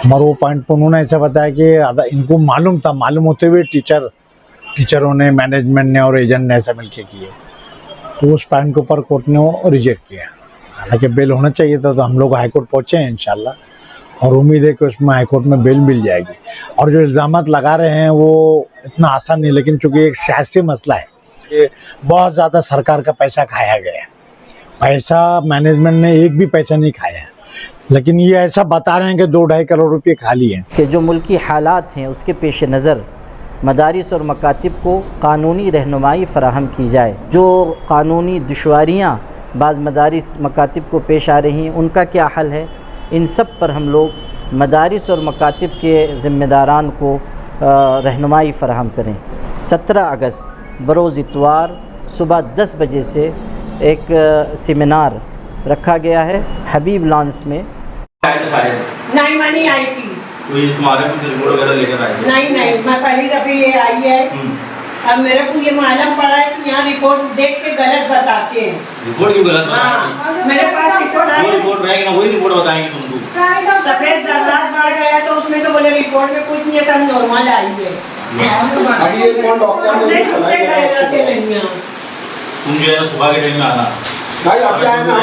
हमारा वो पॉइंट पर उन्होंने ऐसा बताया कि इनको मालूम था, मालूम होते हुए टीचरों ने, मैनेजमेंट ने और एजेंट ने ऐसा मिलके किए, तो उस पॉइंट के ऊपर कोर्ट ने वो रिजेक्ट किया। हालांकि बेल होना चाहिए था, तो हम लोग हाईकोर्ट पहुंचे हैं इंशाल्लाह, और उम्मीद है कि उसमें हाईकोर्ट में बेल मिल जाएगी। और जो इल्ज़ामात लगा रहे हैं वो इतना आसान नहीं, लेकिन चूंकि एक सियासी मसला है कि बहुत ज़्यादा सरकार का पैसा खाया गया, पैसा मैनेजमेंट ने एक भी पैसा नहीं खाया, लेकिन ये ऐसा बता रहे हैं कि 2-2.5 करोड़ रुपये खाली हैं। कि जो मुल्की हालात हैं उसके पेश नज़र मदारिस और मकातिब को कानूनी रहनुमाई फ़राहम की जाए। जो कानूनी दुश्वारियाँ बाज़ मदारिस मकातिब को पेश आ रही हैं उनका क्या हल है, इन सब पर हम लोग मदारिस और मकातिब के ज़िम्मेदारान को रहनुमाई फ़राहम करें। 17 अगस्त बरोज़ इतवार सुबह 10 बजे से एक सेमिनार रखा गया है हबीब लॉन्स में। नहीं, मैं नहीं आई थी। तुम्हारे कुछ रिपोर्ट वगैरह लेकर आई? नहीं, मैं पहली दफे ये आई है। अब मेरे को ये मालूम पड़ा है कि यहाँ रिपोर्ट देख के गलत बताते हैं। रिपोर्ट क्यों गलत? हाँ, मेरे पास रिपोर्ट है। वो रिपोर्ट रहेगी ना, वही रिपोर्ट बताएंगे तुमको। सफेद जर्रात बढ़ गया तो उसमें तो बोले रिपोर्ट में कुछ नहीं है, सब नॉर्मल आई है। अभी ये कौन डॉक्टर ने सलाह दिया? तुम जो है ना सुबह के टाइम में आना। भाई अभी आए ना,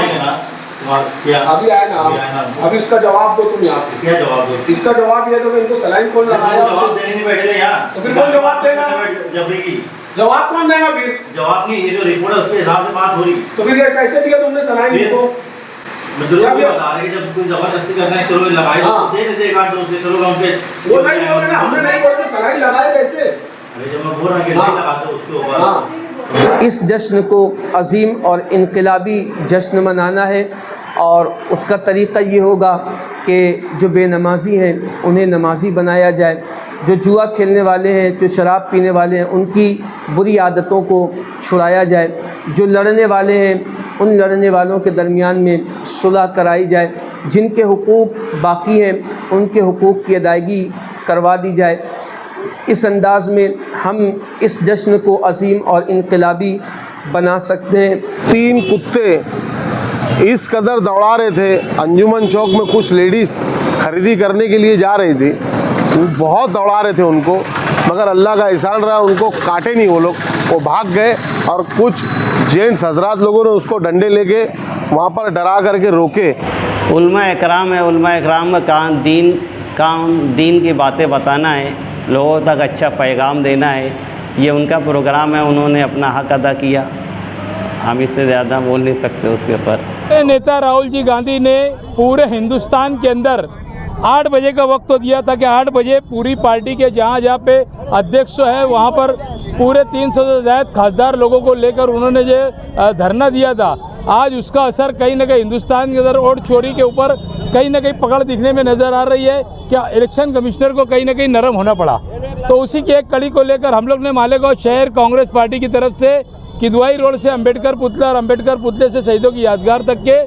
अभी आए ना, अभी इसका जवाब दो तुम यहाँ पे। क्या जवाब दो? इसका जवाब ये दो कि इनको सलाइन कौन लगाया? जवाब देने नहीं बैठे थे यहाँ। तो फिर कौन जवाब देगा? जबरी की जवाब कौन देगा? फिर जवाब नहीं, ये जो रिपोर्ट है उसके हिसाब से बात हो रही। तो फिर ये कैसे दिया तुमने सलाइन इनको? मतलब ये बता रहे कि जब कोई जबरदस्ती करना है चलो लगाए, दे देते एक आध दोस्त, चलो हम पे वो नहीं बोल रहे ना, हमने नहीं बोल रहे सलाइन लगाए कैसे? अरे जब मैं बोल रहा कि नहीं लगाते उसके ऊपर। इस जश्न को अजीम और इनकलाबी जश्न मनाना है, और उसका तरीक़ा ये होगा कि जो बेनमाजी हैं उन्हें नमाजी बनाया जाए, जो जुआ खेलने वाले हैं, जो शराब पीने वाले हैं, उनकी बुरी आदतों को छुड़ाया जाए, जो लड़ने वाले हैं उन लड़ने वालों के दरमियान में सुलह कराई जाए, जिनके हुकूक बाकी हैं उनके हुकूक की अदायगी करवा दी जाए। इस अंदाज़ में हम इस जश्न को अजीम और इनकलाबी बना सकते हैं। 3 कुत्ते इस कदर दौड़ा रहे थे, अंजुमन चौक में कुछ लेडीज़ खरीदी करने के लिए जा रही थी, वो बहुत दौड़ा रहे थे उनको, मगर अल्लाह का एहसान रहा उनको काटे नहीं वो लोग, वो भाग गए। और कुछ जेंट्स हजरात लोगों ने उसको डंडे लेके वहाँ पर डरा करके रोके। उलमा इकराम है, उलमा इकराम का काम दीन की बातें बताना है, लोगों तक अच्छा पैगाम देना है, ये उनका प्रोग्राम है, उन्होंने अपना हक़ अदा किया, हम इससे ज़्यादा बोल नहीं सकते उसके ऊपर। नेता राहुल जी गांधी ने पूरे हिंदुस्तान के अंदर 8 बजे का वक्त तो दिया था कि 8 बजे पूरी पार्टी के जहाँ पे अध्यक्ष है वहाँ पर पूरे 300 से ज़्यादा खासदार लोगों को लेकर उन्होंने जो धरना दिया था, आज उसका असर कहीं ना कहीं हिंदुस्तान के अंदर वोट चोरी के ऊपर कहीं ना कहीं पकड़ दिखने में नज़र आ रही है। क्या इलेक्शन कमिश्नर को कहीं ना कहीं नरम होना पड़ा, तो उसी की एक कड़ी को लेकर हम लोग ने मालेगांव शहर कांग्रेस पार्टी की तरफ से किदवाई रोड से अंबेडकर पुतला और अंबेडकर पुतले से शहीदों की यादगार तक के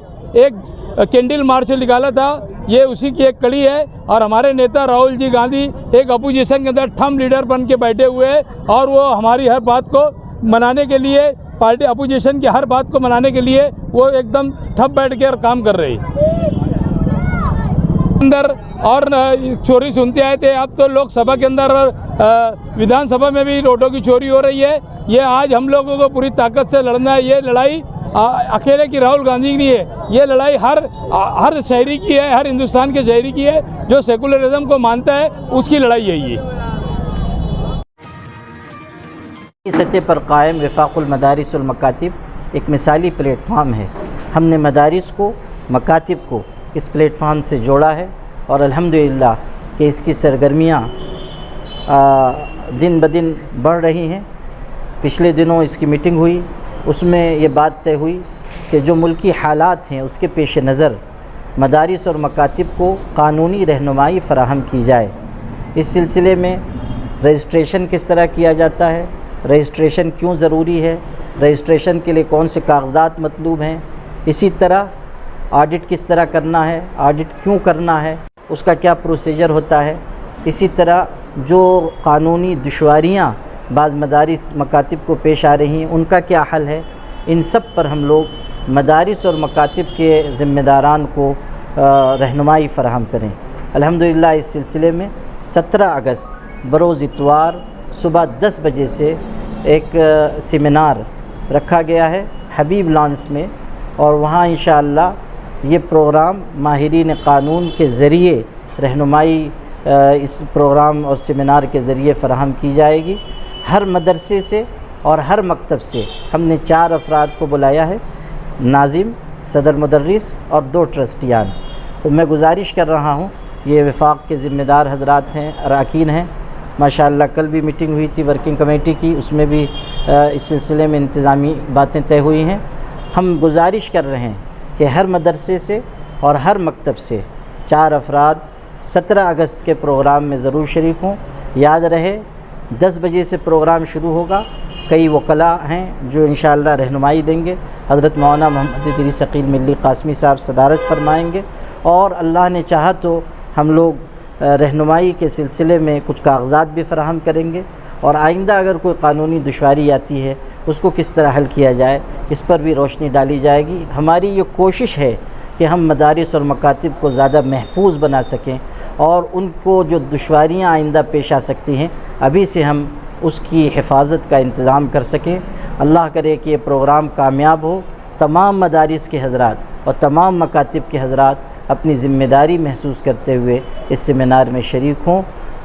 एक कैंडल मार्च निकाला था, ये उसी की एक कड़ी है। और हमारे नेता राहुल जी गांधी एक अपोजिशन के अंदर ठम लीडर बन के बैठे हुए हैं, और वो हमारी हर बात को मनाने के लिए, पार्टी अपोजिशन की हर बात को मनाने के लिए वो एकदम ठप बैठ के काम कर रही अंदर। और चोरी सुनते आए थे, अब तो लोकसभा के अंदर विधानसभा में भी नोटों की चोरी हो रही है। ये आज हम लोगों को पूरी ताकत से लड़ना है। ये लड़ाई अकेले की राहुल गांधी की नहीं है, ये लड़ाई हर शहरी की है, हर हिंदुस्तान के शहरी की है जो सेकुलरिज्म को मानता है, उसकी लड़ाई यही है। इस सतह पर कायम वफाकुल मदारिस वल मकातिब एक मिसाली प्लेटफार्म है। हमने मदारिस को, मकातिब को इस प्लेटफार्म से जोड़ा है, और अल्हम्दुलिल्लाह कि इसकी सरगर्मियाँ दिन ब दिन बढ़ रही हैं। पिछले दिनों इसकी मीटिंग हुई, उसमें ये बात तय हुई कि जो मुल्की हालात हैं उसके पेश नज़र मदारिस और मकातिब को कानूनी रहनुमाई फ़राहम की जाए। इस सिलसिले में रजिस्ट्रेशन किस तरह किया जाता है, रजिस्ट्रेशन क्यों ज़रूरी है, रजिस्ट्रेशन के लिए कौन से कागज़ात मतलूब हैं, इसी तरह ऑडिट किस तरह करना है, ऑडिट क्यों करना है, उसका क्या प्रोसीजर होता है, इसी तरह जो कानूनी दुश्वारियाँ बाज़ मदारिस मकातिब को पेश आ रही हैं उनका क्या हल है, इन सब पर हम लोग मदारिस और मकातिब के ज़िम्मेदारान को रहनुमाई फ़राहम करें। अल्हम्दुलिल्लाह इस सिलसिले में 17 अगस्त बरोज़ इतवार सुबह 10 बजे से एक सेमिनार रखा गया है हबीब लॉन्स में, और वहाँ इंशाअल्लाह ये प्रोग्राम माहिरीन क़ानून के ज़रिए रहनुमाई इस प्रोग्राम और सेमिनार के ज़रिए फ़राहम की जाएगी। हर मदरसे से और हर मकतब से हमने 4 अफराद को बुलाया है, नाजिम, सदर मुदर्रिस और 2 ट्रस्टियान। तो मैं गुजारिश कर रहा हूँ, ये वफाक के ज़िम्मेदार हजरात हैं, अरकान हैं, माशाअल्लाह कल भी मीटिंग हुई थी वर्किंग कमेटी की, उसमें भी इस सिलसिले में इंतज़ामी बातें तय हुई हैं। हम गुजारिश कर रहे हैं कि हर मदरसे से और हर मकतब से 4 अफराद 17 अगस्त के प्रोग्राम में ज़रूर शरीक हों। याद रहे 10 बजे से प्रोग्राम शुरू होगा। कई वकला हैं जो इंशाअल्लाह रहनुमाई देंगे। हज़रत मौलाना मोहम्मद इदरीस अकील मिल्ली क़ासमी साहब सदारत फरमाएंगे, और अल्लाह ने चाहा तो हम लोग रहनुमाई के सिलसिले में कुछ कागज़ात भी फ़राहम करेंगे, और आइंदा अगर कोई क़ानूनी दुश्वारी आती है उसको किस तरह हल किया जाए इस पर भी रोशनी डाली जाएगी। हमारी ये कोशिश है कि हम मदारिस और मकातिब को ज़्यादा महफूज बना सकें, और उनको जो दुश्वारियाँ आइंदा पेश आ सकती हैं अभी से हम उसकी हिफाजत का इंतज़ाम कर सकें। अल्लाह करे कि ये प्रोग्राम कामयाब हो, तमाम मदारिस के हज़रात और तमाम मकातिब के हज़रात अपनी ज़िम्मेदारी महसूस करते हुए इस सेमिनार में शरीक हों।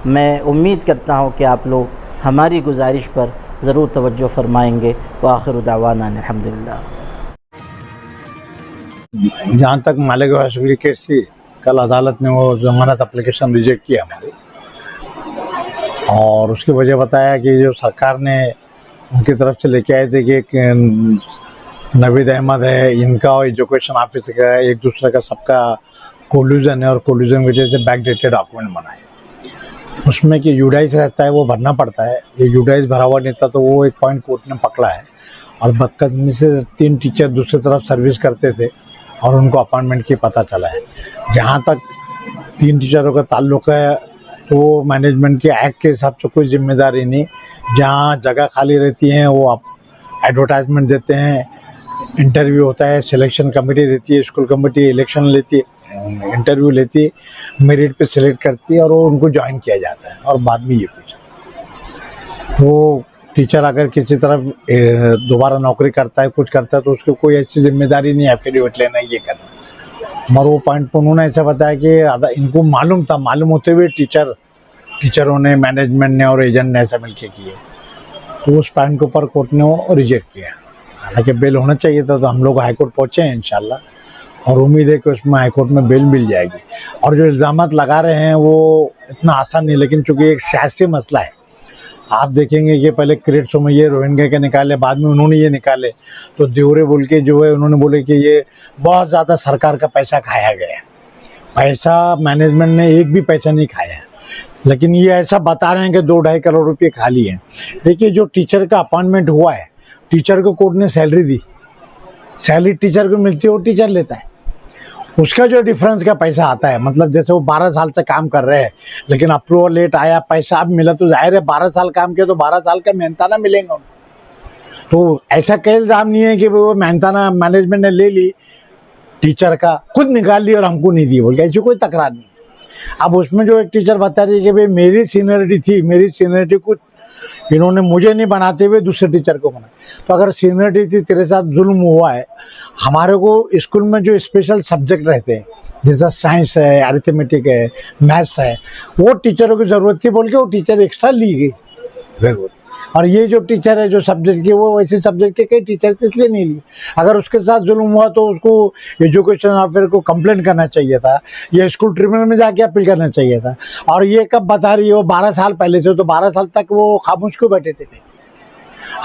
मैं उम्मीद करता हूँ कि आप लोग हमारी गुजारिश पर ज़रूर तवज्जो फरमाएंगे। व आखिर दावाना अल्हम्दुलिल्लाह। जहाँ तक मालिक वासुकी केस थी, कल अदालत ने वो जमानत एप्लीकेशन रिजेक्ट किया हमारी, और उसकी वजह बताया कि जो सरकार ने उनकी तरफ से लेके आए थे कि एक नवीद अहमद है, इनका और एजुकेशन ऑफिस का एक दूसरे का सबका कोल्यूजन है, और कोल्यूजन की वजह से बैक डेटेड डॉक्यूमेंट बनाए। उसमें कि यूडाइस रहता है वो भरना पड़ता है, ये यूडाइस भरा हुआ नहीं था, तो वो एक पॉइंट कोर्ट ने पकड़ा है। और बदकिस्मती से 3 टीचर दूसरी तरफ सर्विस करते थे और उनको अपॉइंटमेंट की पता चला है। जहाँ तक 3 टीचरों का ताल्लुक है तो मैनेजमेंट के एक्ट के हिसाब से कोई जिम्मेदारी नहीं। जहाँ जगह खाली रहती है वो आप एडवर्टाइजमेंट देते हैं, इंटरव्यू होता है, सिलेक्शन कमेटी रहती है, स्कूल कमेटी इलेक्शन लेती है, इंटरव्यू लेती है, मेरिट पे सिलेक्ट करती है और वो उनको ज्वाइन किया जाता है। और बाद में ये पूछा तो टीचर अगर किसी तरफ दोबारा नौकरी करता है, कुछ करता है, तो उसकी कोई ऐसी जिम्मेदारी नहीं है एफिडेविट लेना, ये करना। और वो पॉइंट पर उन्होंने ऐसा बताया कि इनको मालूम था, मालूम होते हुए टीचरों ने, मैनेजमेंट ने और एजेंट ने ऐसा मिलकर किए, तो उस पॉइंट के ऊपर कोर्ट ने वो रिजेक्ट किया। हालांकि बेल होना चाहिए था, तो हम लोग हाईकोर्ट पहुंचे हैं इंशाल्लाह, और उम्मीद है कि उसमें हाईकोर्ट में बेल मिल जाएगी। और जो इल्ज़ामात लगा रहे हैं वो इतना आसान नहीं, लेकिन चूंकि एक सियासी मसला है, आप देखेंगे कि पहले क्रेडिट्सों में ये रोहिंग्या के निकाले, बाद में उन्होंने ये निकाले, तो देवरे बोल के जो है उन्होंने बोले कि ये बहुत ज़्यादा सरकार का पैसा खाया गया। पैसा मैनेजमेंट ने एक भी पैसा नहीं खाया, लेकिन ये ऐसा बता रहे हैं कि 2-2.5 करोड़ रुपये खाली है। देखिए, जो टीचर का अपॉइंटमेंट हुआ है, टीचर को कोर्ट ने सैलरी दी, सैलरी टीचर को मिलती है, वो टीचर लेता है। उसका जो डिफरेंस का पैसा आता है, मतलब जैसे वो 12 साल से काम कर रहे हैं, लेकिन अप्रूवल लेट आया, पैसा अब मिला, तो जाहिर है 12 साल काम किया तो 12 साल का मेहनताना मिलेगा। तो ऐसा कई इल्जाम नहीं है कि वो मेहनताना मैनेजमेंट ने ले ली, टीचर का खुद निकाल ली और हमको नहीं दी, बोल के ऐसी कोई तकरार नहीं। अब उसमें जो एक टीचर बता रही है कि भाई मेरी सीनियरिटी थी, मेरी सीनियरिटी को इन्होंने मुझे नहीं बनाते हुए दूसरे टीचर को बना। तो अगर सीनियरिटी थी, तेरे साथ जुल्म हुआ है। हमारे को स्कूल में जो स्पेशल सब्जेक्ट रहते हैं, जैसा साइंस है, अरिथमेटिक है, मैथ्स है, वो टीचरों की ज़रूरत थी बोल के वो टीचर एक्स्ट्रा ली गई। और ये जो टीचर है जो सब्जेक्ट के, वो वैसे सब्जेक्ट के कई टीचर इसलिए नहीं लिए। अगर उसके साथ जुल्म हुआ तो उसको एजुकेशन ऑफिसर को कंप्लेंट करना चाहिए था, या स्कूल ट्रिब्यूनल में जाके अपील करना चाहिए था। और ये कब बता रही है, वो 12 साल पहले से, तो 12 साल तक वो खामोश क्यों बैठे थे?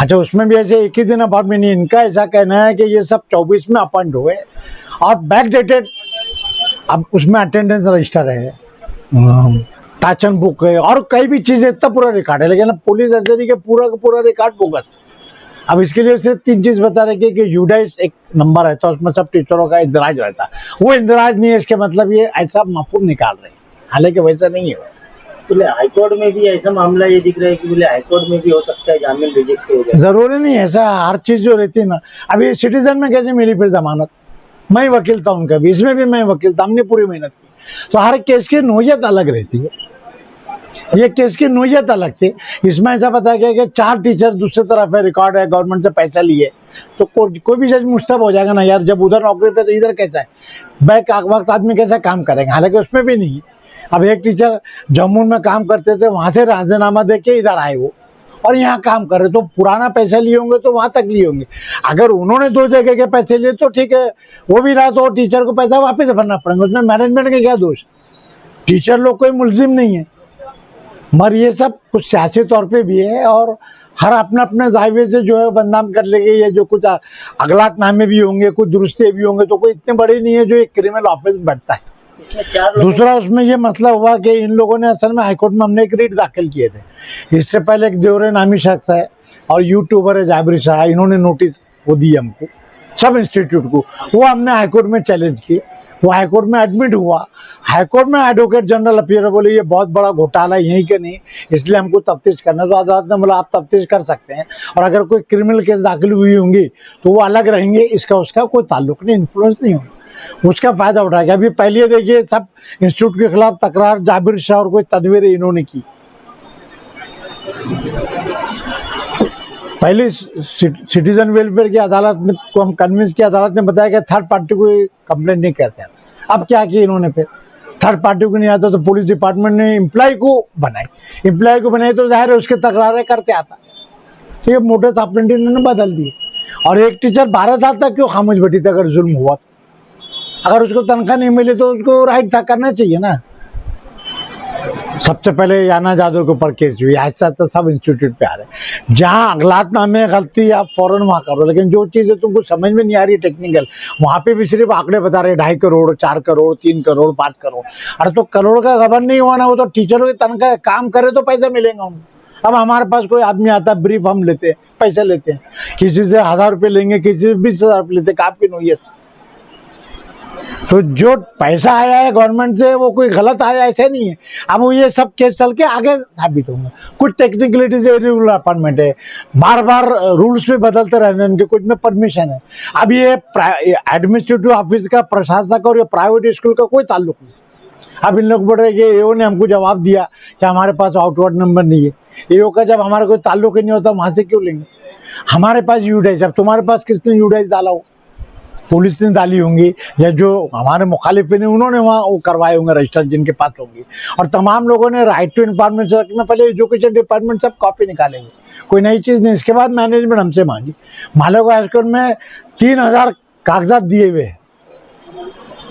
अच्छा, उसमें भी ऐसे एक ही दिन अपॉइंट में नहीं। इनका ऐसा कहना है कि ये सब 24 में अपॉइंट हुए और बैक डेटेड। अब उसमें अटेंडेंस रजिस्टर है, टाचन बुक है, और कई भी चीजें, इतना पूरा रिकॉर्ड है, लेकिन पुलिस ऐसे के पूरा का पूरा रिकॉर्ड बोगस। अब इसके लिए सिर्फ 3 चीज बता रहे कि यूडाइस एक नंबर रहता है, उसमें सब टीचरों का इंदराज रहता है। वो इंदराज नहीं है, इसके मतलब ये ऐसा मफहूम निकाल रहे हैं, हालांकि वैसा नहीं है। बोले हाईकोर्ट में भी ऐसा मामला ये दिख रहा है कि बोले हाईकोर्ट में भी हो सकता है जामीन रिजेक्ट हो जाए। जरूरी नहीं ऐसा, हर चीज जो रहती है ना। अभी सिटीजन में कैसे मिली फिर जमानत? मैं वकील था उनका भी, इसमें भी मैं वकील था, हमने पूरी मेहनत की। तो हर केस की नोयत अलग रहती है, ये केस की नोयत अलग थी। इसमें ऐसा बताया गया कि 4 टीचर दूसरी तरफ है, रिकॉर्ड है, गवर्नमेंट से पैसा लिए, तो कोई भी जज मुस्तब हो जाएगा ना यार, जब उधर नौकरी पे तो इधर कैसा है, बैक वक्त आदमी कैसा काम करेगा। हालांकि उसमें भी नहीं। अब एक टीचर जम्मू में काम करते थे, वहां से राजीनामा दे के इधर आए वो, और यहाँ काम कर रहे, तो पुराना पैसा लिए होंगे तो वहां तक लिए होंगे। अगर उन्होंने 2 जगह के पैसे लिए तो ठीक है, वो भी रहा तो टीचर को पैसा वापस भरना पड़ेगा, उसमें मैनेजमेंट का क्या दोष। टीचर लोग कोई मुलजिम नहीं है, मगर ये सब कुछ सियासी तौर पे भी है, और हर अपने अपने दायवे से जो है बदनाम कर लेंगे। ये जो कुछ अगलातनामे भी होंगे, कुछ दुरुस्ते भी होंगे, तो कोई इतने बड़े नहीं है जो एक क्रिमिनल ऑफेंस बैठता है। दूसरा उसमें ये मसला हुआ कि इन लोगों ने असल में हाईकोर्ट में हमने एक रिट दाखिल किए थे। इससे पहले एक देवरे नामी शख्स है और यूट्यूबर है जाबिर शाह, इन्होंने नोटिस वो दी हमको, सब इंस्टीट्यूट को, वो हमने हाईकोर्ट में चैलेंज किए। वो हाईकोर्ट में एडमिट हुआ। हाईकोर्ट में एडवोकेट जनरल अपीयर बोले ये बहुत बड़ा घोटाला है, यहीं के नहीं, इसलिए हमको तफ्तीश करना। तो अदालत ने बोला आप तफ्तीश कर सकते हैं, और अगर कोई क्रिमिनल केस दाखिल हुई होंगी तो वो अलग रहेंगे, इसका उसका कोई ताल्लुक नहीं, इन्फ्लुएंस नहीं होगा। उसका फायदा उठाएगा। अभी पहले देखिए सब इंस्टीट्यूट के खिलाफ तकरार जाबिर शाह और कोई तदवीर इन्होंने की। पहले सिटीजन वेलफेयर की अदालत में को हम कन्विंस किया, अदालत ने बताया कि थर्ड पार्टी को कंप्लेंट नहीं करते हैं। अब क्या किया इन्होंने, फिर थर्ड पार्टी को नहीं आता तो पुलिस डिपार्टमेंट ने एम्प्लॉय को बनाई, तो जाहिर है उसके तकरारें करते आता। तो ये मोटे ऑपरेंडी इन्होंने बदल दिए। और एक टीचर 12 साल तक क्यों खामोश बैठी थी अगर जुल्म हुआ? अगर उसको तनख्वाह नहीं मिली तो उसको राइट था करना चाहिए ना। सबसे पहले याना जादव के ऊपर केस हुई, ऐसा तो सब इंस्टीट्यूट पे आ रहे। जहाँ अगलातनामे गलती आप फौरन वहाँ करो, लेकिन जो चीजें तुमको समझ में नहीं आ रही टेक्निकल, वहाँ पे भी सिर्फ आंकड़े बता रहे 2.5 करोड़, 4 करोड़, 3 करोड़, 5 करोड़। अरे तो करोड़ का खबर नहीं हुआ ना, वो तो टीचरों की तनख्वाह काम करे तो पैसा मिलेगा उनको। अब हमारे पास कोई आदमी आता है, ब्रीफ हम लेते हैं, पैसे लेते हैं, किसी से 1000 रुपये लेंगे, किसी से 20,000 रुपये लेते हैं, आपकी नोयत। तो जो पैसा आया है गवर्नमेंट से वो कोई गलत आया ऐसा नहीं है। अब वो ये सब केस चल के आगे साबित होंगे। कुछ टेक्निकलिटीज इरेगुलर अपॉइंटमेंट है, बार बार रूल्स भी बदलते रहते हैं उनके, कुछ में परमिशन है। अब ये एडमिनिस्ट्रेटिव ऑफिस का, प्रशासक और ये प्राइवेट स्कूल का कोई ताल्लुक नहीं। अब इन लोग बोल रहे कि एओ ने हमको जवाब दिया कि हमारे पास आउटवर्ड नंबर नहीं है। एओ का जब हमारा कोई ताल्लुक ही नहीं होता वहां से क्यों लेंगे? हमारे पास यूडाइज, अब तुम्हारे पास किसने यूडाइज डाला हो? पुलिस ने डाली होंगी, या जो हमारे मुखालिफ ने उन्होंने वहाँ वो करवाए होंगे रजिस्टर जिनके पास होंगी। और तमाम लोगों ने राइट टू इन्फॉर्मेशन रखना, पहले एजुकेशन डिपार्टमेंट सब कॉपी निकालेंगे, कोई नई चीज़ नहीं। इसके बाद मैनेजमेंट हमसे मांगी। मालिक हाईस्कूल में 3000 कागजात दिए हुए हैं,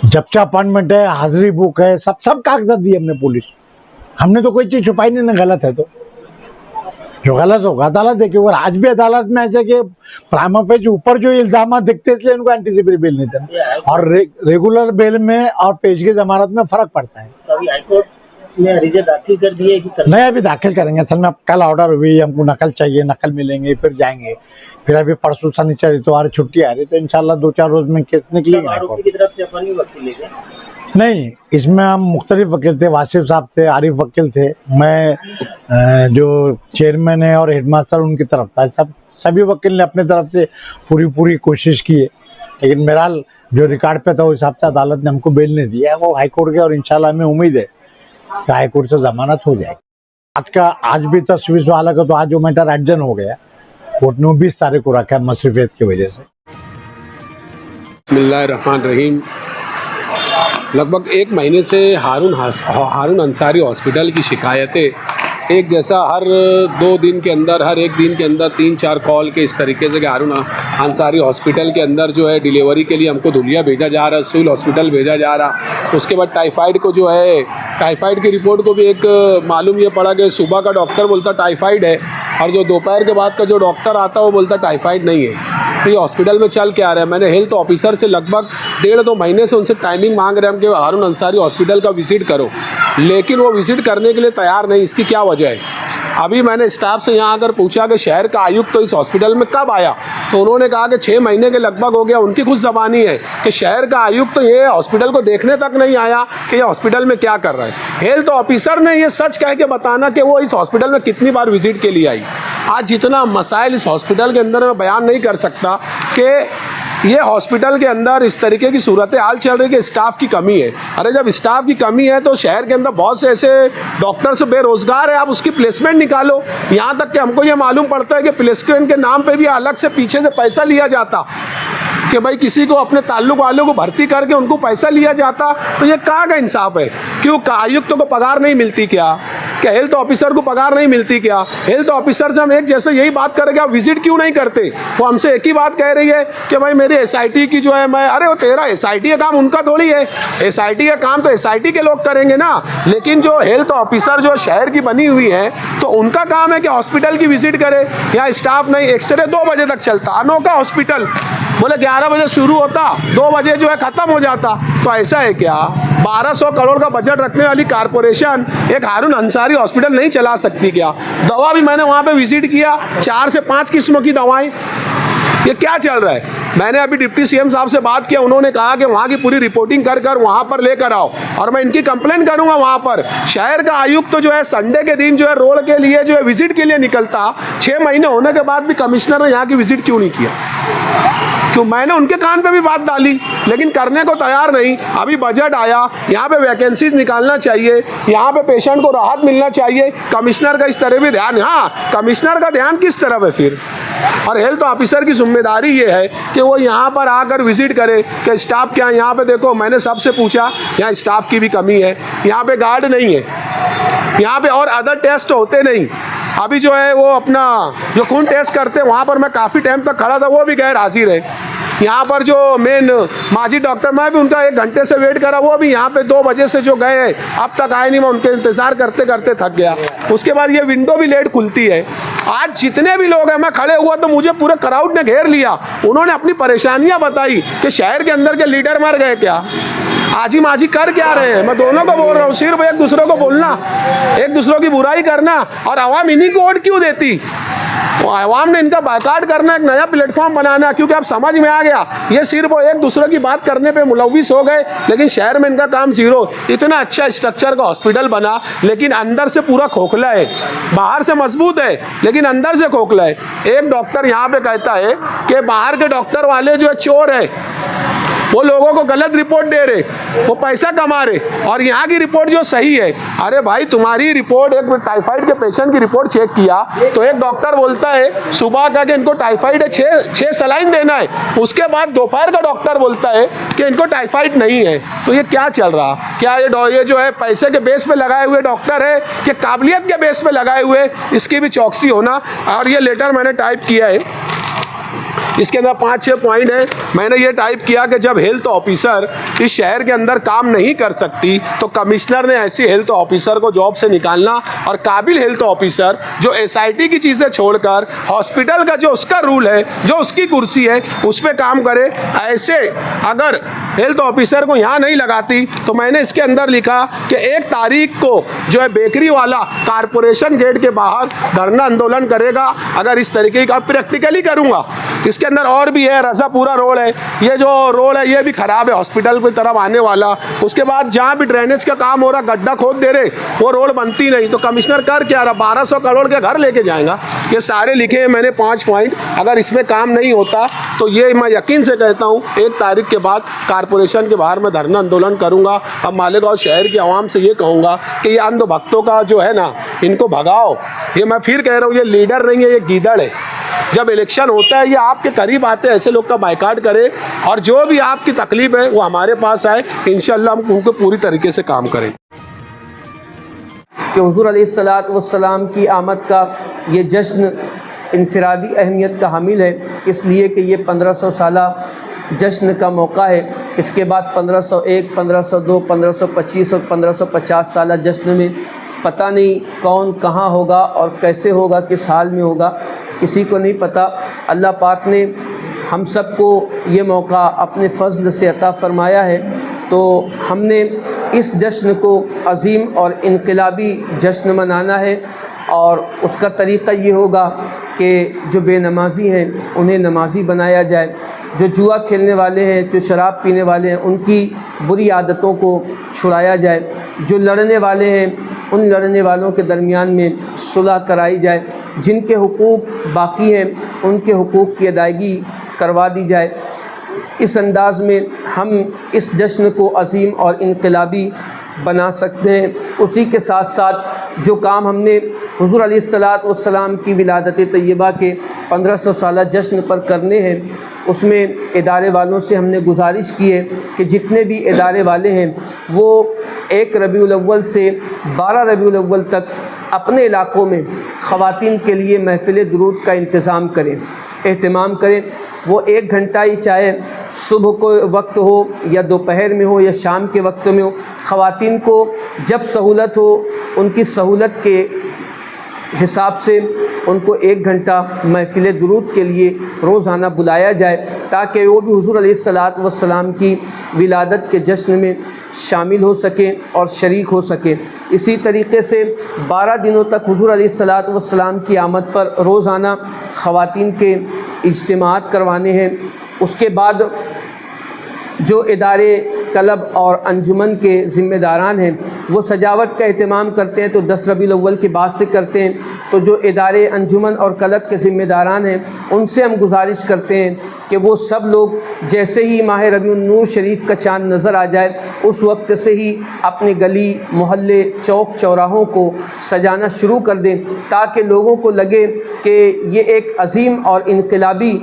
जब्चा अपॉइंटमेंट है, हाजिरी बुक है, सब कागजात दिए हमने पुलिस। हमने तो कोई चीज़ छुपाई नहीं ना, गलत है तो जो गलत होगा अदालत देखे। और आज भी अदालत में ऐसे कि प्राइमा पेज ऊपर जो इल्जाम दिखते इसलिए इनको एंटीसिपेटरी बेल नहीं देता, और रेगुलर बेल में और पेज की जमानत में फर्क पड़ता है। अभी हाईकोर्ट में रिजल्ट दाखिल कर दिए कि नहीं, अभी दाखिल करेंगे। असल में अब कल ऑर्डर हुई, हमको नकल चाहिए, नकल मिलेंगे, फिर जाएंगे। फिर अभी परसों शनिचर इतवार छुट्टी आ रही, तो इंशाल्लाह 2-4 रोज में केस निकलेगा। आरोपी की तरफ से अपनी वकील लेंगे? नहीं, इसमें हम मुख्तलिफ वकील थे, वासिफ साहब थे, आरिफ वकील थे, मैं जो चेयरमैन है और हेडमास्टर उनकी तरफ था। सभी वकील ने अपनी तरफ से पूरी कोशिश की है, लेकिन बहरहाल जो रिकॉर्ड पे था उस हिसाब से अदालत ने हमको बेल नहीं दिया है। वो हाईकोर्ट के, और इंशाल्लाह हमें उम्मीद है कि हाईकोर्ट से जमानत हो जाएगी। आज भी तस्वीर वाला का तो आज जो मैटर एडजन हो गया, कोर्ट ने 20 तारीख को रखा है मसरूफियत की वजह से। बिस्मिल्लाहिर्रहमानिर्रहीम। लगभग 1 महीने से हारून अंसारी हॉस्पिटल की शिकायतें एक जैसा हर 2 दिन के अंदर, हर एक दिन के अंदर 3-4 कॉल के इस तरीके से कि हारून अंसारी हॉस्पिटल के अंदर जो है डिलीवरी के लिए हमको धुलिया भेजा जा रहा है, सिविल हॉस्पिटल भेजा जा रहा। उसके बाद टाइफाइड को जो है, टाइफाइड की रिपोर्ट को भी एक मालूम ये पड़ा कि सुबह का डॉक्टर बोलता टाइफाइड है, और जो दोपहर के बाद का जो डॉक्टर आता वो बोलता टाइफाइड नहीं है। तो ये हॉस्पिटल में चल के आ रहा है। मैंने हेल्थ ऑफिसर से लगभग 1.5-2 महीने से उनसे टाइमिंग मांग रहे हैं कि हारून अंसारी हॉस्पिटल का विजिट करो, लेकिन वो विजिट करने के लिए तैयार नहीं। इसकी क्या वजह है? अभी मैंने स्टाफ से यहाँ आकर पूछा कि शहर का आयुक्त तो इस हॉस्पिटल में कब आया, तो उन्होंने कहा कि 6 महीने के लगभग हो गया। उनकी खुद ज़बानी है कि शहर का आयुक्त तो ये हॉस्पिटल को देखने तक नहीं आया कि ये हॉस्पिटल में क्या कर रहा है। हेल्थ ऑफिसर ने ये सच कह के बताना कि वो इस हॉस्पिटल में कितनी बार विजिट के लिए आई। आज जितना मसाइल इस हॉस्पिटल के अंदर मैं बयान नहीं कर सकता कि ये हॉस्पिटल के अंदर इस तरीके की सूरत हाल चल रही है कि स्टाफ की कमी है। अरे जब स्टाफ की कमी है तो शहर के अंदर बहुत से ऐसे डॉक्टर्स बेरोजगार है, आप उसकी प्लेसमेंट निकालो। यहाँ तक कि हमको ये मालूम पड़ता है कि प्लेसमेंट के नाम पे भी अलग से पीछे से पैसा लिया जाता कि भाई किसी को अपने ताल्लुक वालों को भर्ती करके उनको पैसा लिया जाता। तो ये कहाँ का इंसाफ है? क्यों आयुक्तों को पगार नहीं मिलती क्या हेल्थ ऑफिसर को पगार नहीं मिलती क्या? हेल्थ ऑफिसर से हम एक जैसे यही बात करेंगे, आप विजिट क्यों नहीं करते? वो हमसे एक ही बात कह रही है कि भाई मेरी एसआईटी की जो है मैं, अरे वो तेरा एसआईटी का काम उनका थोड़ी है, एसआईटी का काम तो एसआईटी के लोग करेंगे ना। लेकिन जो हेल्थ ऑफिसर जो शहर की बनी हुई है तो उनका काम है कि हॉस्पिटल की विजिट करे। यहाँ स्टाफ नहीं, एक्सरे 2 बजे तक चलता, अनोखा हॉस्पिटल, बोले 11 बजे शुरू होता, 2 बजे जो है ख़त्म हो जाता। तो ऐसा है क्या? 1200 करोड़ का बजट रखने वाली कारपोरेशन एक हारून अंसारी हॉस्पिटल नहीं चला सकती क्या? दवा भी मैंने वहाँ पे विजिट किया, 4 से 5 किस्मों की दवाएं। ये क्या चल रहा है? मैंने अभी डिप्टी सीएम साहब से बात किया, उन्होंने कहा कि वहाँ की पूरी रिपोर्टिंग कर वहाँ पर लेकर आओ और मैं इनकी कंप्लेंट करूँगा वहाँ पर। शहर का आयुक्त तो जो है संडे के दिन जो है रोड के लिए जो है विजिट के लिए निकलता, 6 महीने होने के बाद भी कमिश्नर ने यहाँ की विजिट क्यों नहीं किया? क्यों? मैंने उनके कान पे भी बात डाली लेकिन करने को तैयार नहीं। अभी बजट आया, यहाँ पे वैकेंसीज निकालना चाहिए, यहाँ पे पेशेंट को राहत मिलना चाहिए, कमिश्नर का इस तरह भी ध्यान, हाँ कमिश्नर का ध्यान किस तरफ है फिर? और हेल्थ ऑफिसर की जिम्मेदारी ये है कि वो यहाँ पर आकर विजिट करे कि स्टाफ क्या है। यहाँ पे देखो, मैंने सबसे पूछा, यहाँ स्टाफ की भी कमी है, यहाँ पे गार्ड नहीं है, यहाँ पे और अदर टेस्ट होते नहीं। अभी जो है वो अपना जो खून टेस्ट करते हैं वहाँ पर मैं काफ़ी टाइम तक खड़ा था, वो भी गैर हाजिर है। यहाँ पर जो मेन माजी डॉक्टर, मैं भी उनका 1 घंटे से वेट करा, वो भी यहाँ पे 2 बजे से जो गए हैं अब तक आए नहीं। मैं उनके इंतज़ार करते करते थक गया। उसके बाद ये विंडो भी लेट खुलती है। आज जितने भी लोग हैं, मैं खड़े हुआ तो मुझे पूरे क्राउड ने घेर लिया, उन्होंने अपनी परेशानियाँ बताई कि शहर के अंदर के लीडर मर गए क्या, आजी माजी कर क्या रहे हैं। मैं दोनों को बोल रहा हूँ, सिर्फ एक दूसरे को बोलना, एक दूसरों की बुराई करना, और आवाम इन्हीं को वोट क्यों देती? आवाम ने इनका बायकाट करना, एक नया प्लेटफॉर्म बनाना, क्योंकि अब समझ में आ गया ये सिर्फ एक दूसरे की बात करने पे मुलव्विस हो गए, लेकिन शहर में इनका काम जीरो। इतना अच्छा स्ट्रक्चर का हॉस्पिटल बना लेकिन अंदर से पूरा खोखला है, बाहर से मजबूत है लेकिन अंदर से खोखला है। एक डॉक्टर यहाँ पे कहता है कि बाहर के डॉक्टर वाले जो है चोर है, वो लोगों को गलत रिपोर्ट दे रहे, वो पैसा कमा रहे, और यहाँ की रिपोर्ट जो सही है। अरे भाई, तुम्हारी रिपोर्ट, एक टाइफाइड के पेशेंट की रिपोर्ट चेक किया तो एक डॉक्टर बोलता है सुबह का कि इनको टाइफाइड है, 6 सलाइन देना है, उसके बाद दोपहर का डॉक्टर बोलता है कि इनको टाइफाइड नहीं है। तो ये क्या चल रहा? क्या ये जो है पैसे के बेस पे लगाए हुए डॉक्टर है कि काबिलियत के बेस पे लगाए हुए? इसकी भी चौकसी होना। और ये लेटर मैंने टाइप किया है, इसके अंदर 5-6 पॉइंट है। मैंने ये टाइप किया कि जब हेल्थ ऑफिसर इस शहर के अंदर काम नहीं कर सकती तो कमिश्नर ने ऐसी हेल्थ ऑफिसर को जॉब से निकालना, और काबिल हेल्थ ऑफिसर जो एसआईटी की चीज़ें छोड़कर हॉस्पिटल का जो उसका रूल है, जो उसकी कुर्सी है, उस पर काम करे। ऐसे अगर हेल्थ ऑफिसर को यहाँ नहीं लगाती तो मैंने इसके अंदर लिखा कि 1 तारीख को जो है बेकरी वाला कारपोरेशन गेट के बाहर धरना आंदोलन करेगा। अगर इस तरीके का प्रैक्टिकली करूँगा। इसके अंदर और भी है, रजापुरा रोड है, ये जो रोड है ये भी ख़राब है हॉस्पिटल की तरफ आने वाला। उसके बाद जहाँ भी ड्रेनेज का काम हो रहा, गड्ढा खोद दे रहे, वो रोड बनती नहीं। तो कमिश्नर कर क्या रहा? 1200 करोड़ के घर लेके जाएगा। ये सारे लिखे हैं मैंने 5 पॉइंट। अगर इसमें काम नहीं होता तो ये मैं यकीन से कहता हूँ 1 तारीख के बाद कारपोरेशन के बाहर मैं धरना आंदोलन करूँगा। अब मालेगांव शहर की आवाम से ये कहूँगा कि ये अंधभक्तों का जो है ना, इनको भगाओ। ये मैं फिर कह रहा हूँ, ये लीडर नहीं है, ये गीदड़ है। जब इलेक्शन होता है ये आपके करीब आते हैं, ऐसे लोग का बायकाट करें, और जो भी आपकी तकलीफ है वो हमारे पास आए, इंशाल्लाह हम उनको पूरी तरीके से काम करें। कि हुज़ूर अलैहिस्सलाम की आमद का ये जश्न इनफरादी अहमियत का हामिल है, इसलिए कि ये 1500 साला जश्न का मौका है। इसके बाद 1501, 1502, 1525 और 1550 साला जश्न में पता नहीं कौन कहाँ होगा और कैसे होगा, किस हाल में होगा, किसी को नहीं पता। अल्लाह पाक ने हम सबको ये मौका अपने फ़ज़ल से अता फ़रमाया है, तो हमने इस जश्न को अज़ीम और इनकलाबी जश्न मनाना है। और उसका तरीक़ा ये होगा कि जो बेनमाज़ी हैं उन्हें नमाज़ी बनाया जाए, जो जुआ खेलने वाले हैं, जो शराब पीने वाले हैं, उनकी बुरी आदतों को छुड़ाया जाए, जो लड़ने वाले हैं उन लड़ने वालों के दरमियान में सुलह कराई जाए, जिनके हुकूक बाकी हैं उनके हुकूक की अदायगी करवा दी जाए। इस अंदाज़ में हम इस जश्न को अज़ीम और इनकलाबी बना सकते हैं। उसी के साथ साथ जो काम हमने हुज़ूर अलैहिस्सलातु वस्सलाम की विलादत तय्यबा के 1500 साला जश्न पर करने हैं, उसमें इदारे वालों से हमने गुजारिश की है कि जितने भी इदारे वाले हैं वो 1 रबीउल अव्वल से 12 रबीउल अव्वल तक अपने इलाक़ों में ख़वातीन के लिए महफ़िल दुरूद का इंतज़ाम करें, एहतमाम करें। वो 1 घंटा ही, चाहे सुबह को वक्त हो या दोपहर में हो या शाम के वक्त में हो, ख़वातीन को जब सहूलत हो उनकी सहूलत के हिसाब से उनको 1 घंटा महफ़िल दुरूद के लिए रोज़ाना बुलाया जाए, ताकि वो भी हुज़ूर अलैहिस्सलातु वस्सलाम की विलादत के जश्न में शामिल हो सकें और शरीक हो सकें। इसी तरीके से 12 दिनों तक हुज़ूर अलैहिस्सलातु वस्सलाम की आमद पर रोज़ाना ख़वातीन के इज्तिमात करवाने हैं। उसके बाद जो इदारे क्लब और अंजुमन के ज़िम्मेदारान हैं वो सजावट का एहतमाम करते हैं, तो 10 रबीउल अव्वल के बाद से करते हैं। तो जो इदारे अंजुमन और क्लब के ज़िम्मेदारान हैं उनसे हम गुजारिश करते हैं कि वो सब लोग जैसे ही माह रबीउन नूर शरीफ का चाँद नज़र आ जाए उस वक्त से ही अपने गली मोहल्ले चौक चौराहों को सजाना शुरू कर दें, ताकि लोगों को लगे कि ये एक अज़ीम और इनकलाबी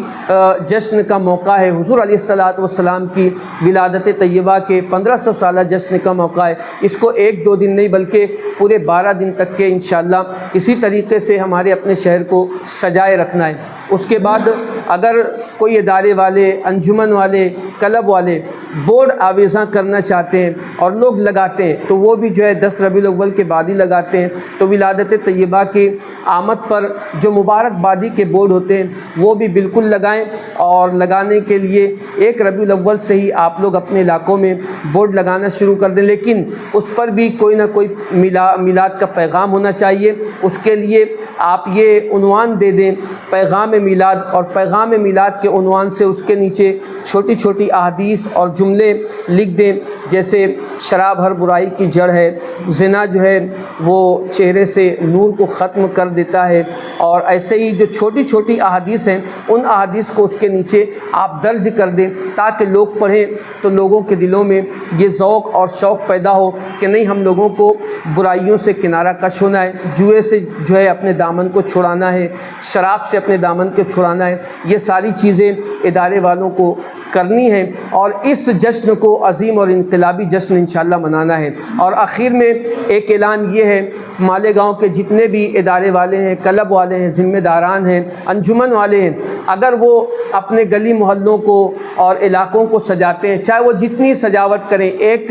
जश्न का मौका है। हुज़ूर अलैहिस्सलातु वस्सलाम की विलादत तय्यबा के 1500 साला जश्न का मौका है। इसको 1-2 दिन नहीं बल्कि पूरे 12 दिन तक के इंशाअल्लाह इसी तरीके से हमारे अपने शहर को सजाए रखना है। उसके बाद अगर कोई इदारे वाले, अंजुमन वाले, क्लब वाले बोर्ड आवेज़ा करना चाहते हैं और लोग लगाते हैं तो वो भी जो है 10 रबीउल अव्वल के बाद ही लगाते हैं। तो विलादत तय्यबा की आमद पर जो मुबारकबादी के बोर्ड होते हैं वो भी बिल्कुल लगाएं, और लगाने के लिए 1 रबीउल अव्वल से ही आप लोग अपने इलाक़ों में बोर्ड लगाना शुरू कर दें, लेकिन उस पर भी कोई ना कोई मिलाद का पैगाम होना चाहिए। उसके लिए आप ये उन्वान दे दें पैगाम मिलाद, और पैगाम मिलाद के उन्वान से उसके नीचे छोटी छोटी अहादीस और जुमले लिख दें, जैसे शराब हर बुराई की जड़ है, ज़िना जो है वो चेहरे से नूर को ख़त्म कर देता है, और ऐसे ही जो छोटी छोटी अहादीस हैं उन अहादीस को उसके नीचे आप दर्ज कर दें, ताकि लोग पढ़ें तो लोगों के दिलों में ये ज़ौक़ और शौक़ पैदा हो कि नहीं, हम लोगों को बुराइयों से किनारा कश होना है, जुए से जो है अपने दामन को छुड़ाना है, शराब से अपने दामन को छुड़ाना है। ये सारी चीज़ें इदारे वालों को करनी है और इस जश्न को अज़ीम और इनकलाबी जश्न इंशाअल्लाह मनाना है। और आखिर में एक ऐलान ये है, मालेगांव के जितने भी इदारे वाले हैं, क्लब वाले हैं, ज़िम्मेदारान हैं, अंजुमन वाले हैं, अगर वो अपने गली मोहल्लों को और इलाक़ों को सजाते हैं, चाहे वो जितनी सजावट करें, एक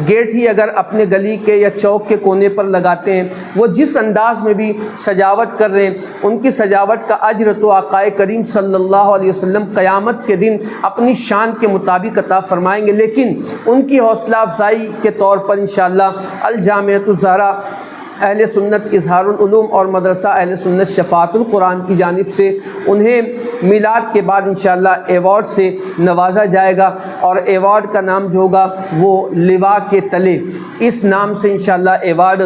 गेट ही अगर अपने गली के या चौक के कोने पर लगाते हैं, वो जिस अंदाज़ में भी सजावट कर रहे हैं, उनकी सजावट का अज्र तो आक़ाए करीम सल्लल्लाहु अलैहि वसल्लम क़यामत के दिन अपनी शान के मुताबिक अता फरमाएंगे। लेकिन उनकी हौसला अफजाई के तौर पर इंशाअल्लाह अल जामिअतुज़ ज़हरा अहले सुन्नत इज़हारुल उलूम और मदरसा अहले सुन्नत शफ़ाअतुल कुरान की जानिब से उन्हें मिलाद के बाद इंशाअल्लाह एवार्ड से नवाजा जाएगा, और एवार्ड का नाम जो होगा वो लिवा के तले, इस नाम से इंशाअल्लाह एवार्ड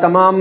तमाम